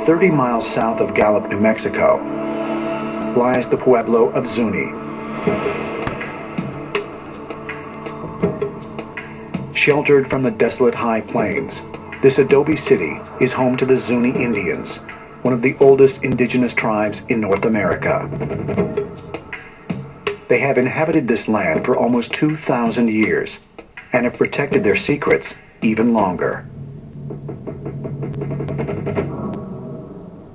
30 miles south of Gallup, New Mexico, lies the pueblo of Zuni. Sheltered from the desolate high plains, this adobe city is home to the Zuni Indians, one of the oldest indigenous tribes in North America. They have inhabited this land for almost 2,000 years and have protected their secrets even longer.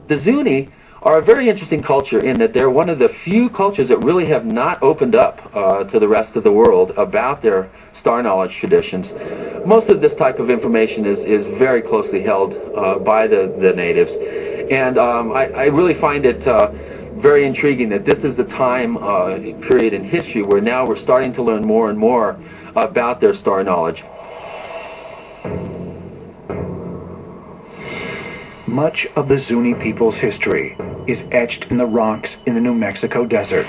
The Zuni are a very interesting culture in that they're one of the few cultures that really have not opened up to the rest of the world about their star knowledge traditions. Most of this type of information is very closely held by the natives, and I really find it very intriguing that this is the time period in history where now we're starting to learn more and more about their star knowledge. Much of the Zuni people's history is etched in the rocks in the New Mexico desert.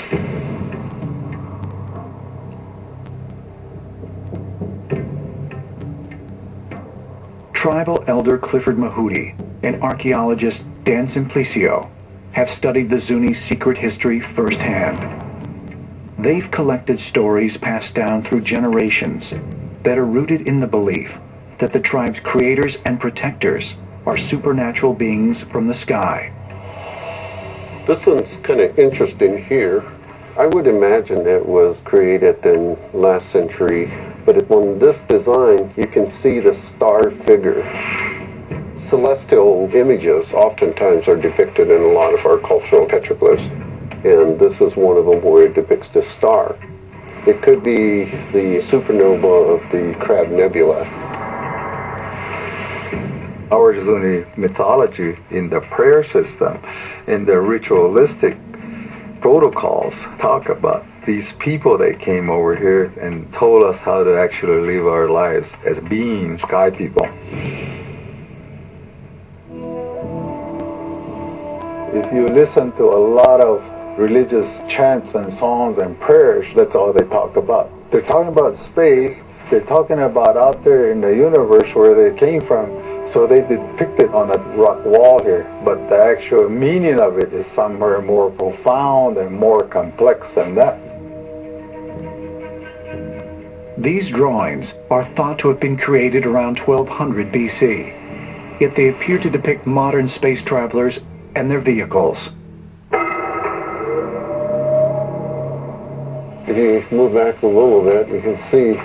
Tribal elder Clifford Mahudi and archaeologist Dan Simplicio have studied the Zuni's secret history firsthand. They've collected stories passed down through generations that are rooted in the belief that the tribe's creators and protectors are supernatural beings from the sky. This one's kind of interesting here. I would imagine it was created in last century, but on this design you can see the star figure. Celestial images oftentimes are depicted in a lot of our cultural petroglyphs, and this is one of them where it depicts the star. It could be the supernova of the Crab Nebula. Our Zuni mythology in the prayer system, in the ritualistic protocols, talk about these people that came over here and told us how to actually live our lives as being sky people. If you listen to a lot of religious chants and songs and prayers, that's all they talk about. They're talking about space, they're talking about out there in the universe where they came from, so they depict it on a rock wall here, but the actual meaning of it is somewhere more profound and more complex than that. These drawings are thought to have been created around 1200 BC, yet they appear to depict modern space travelers and their vehicles. If you move back a little bit, you can see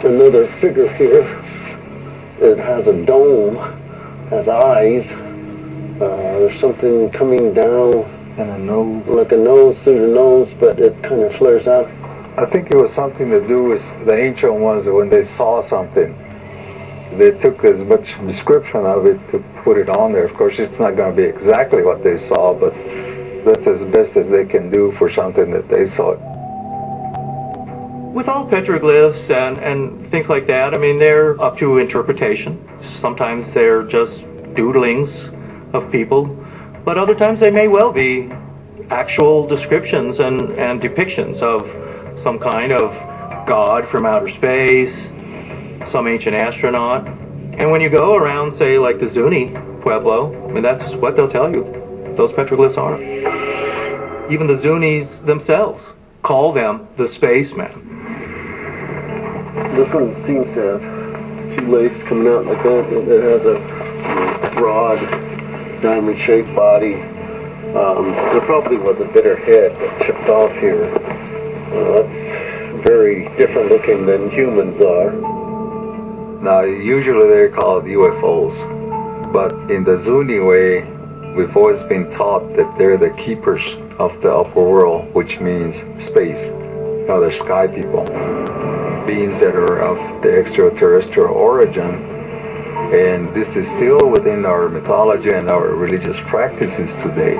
another figure here. It has a dome, has eyes. There's something coming down, And a nose. like a nose through the nose, but it kind of flares out. I think it was something to do with the ancient ones when they saw something. They took as much description of it to put it on there. Of course, it's not going to be exactly what they saw, but that's as best as they can do for something that they saw. With all petroglyphs and things like that, I mean, they're up to interpretation. Sometimes they're just doodlings of people, but other times they may well be actual descriptions and depictions of some kind of god from outer space, some ancient astronaut. And when you go around, say, like the Zuni Pueblo, I mean, that's what they'll tell you. Those petroglyphs are. Even the Zunis themselves call them the spacemen. This one seems to have two legs coming out like that. It has a broad, diamond-shaped body. There probably was a bit of head that chipped off here. It's very different looking than humans are. Now, usually they're called UFOs, but in the Zuni way, we've always been taught that they're the keepers of the upper world, which means space. Now, they're sky people, beings that are of the extraterrestrial origin, and this is still within our mythology and our religious practices today.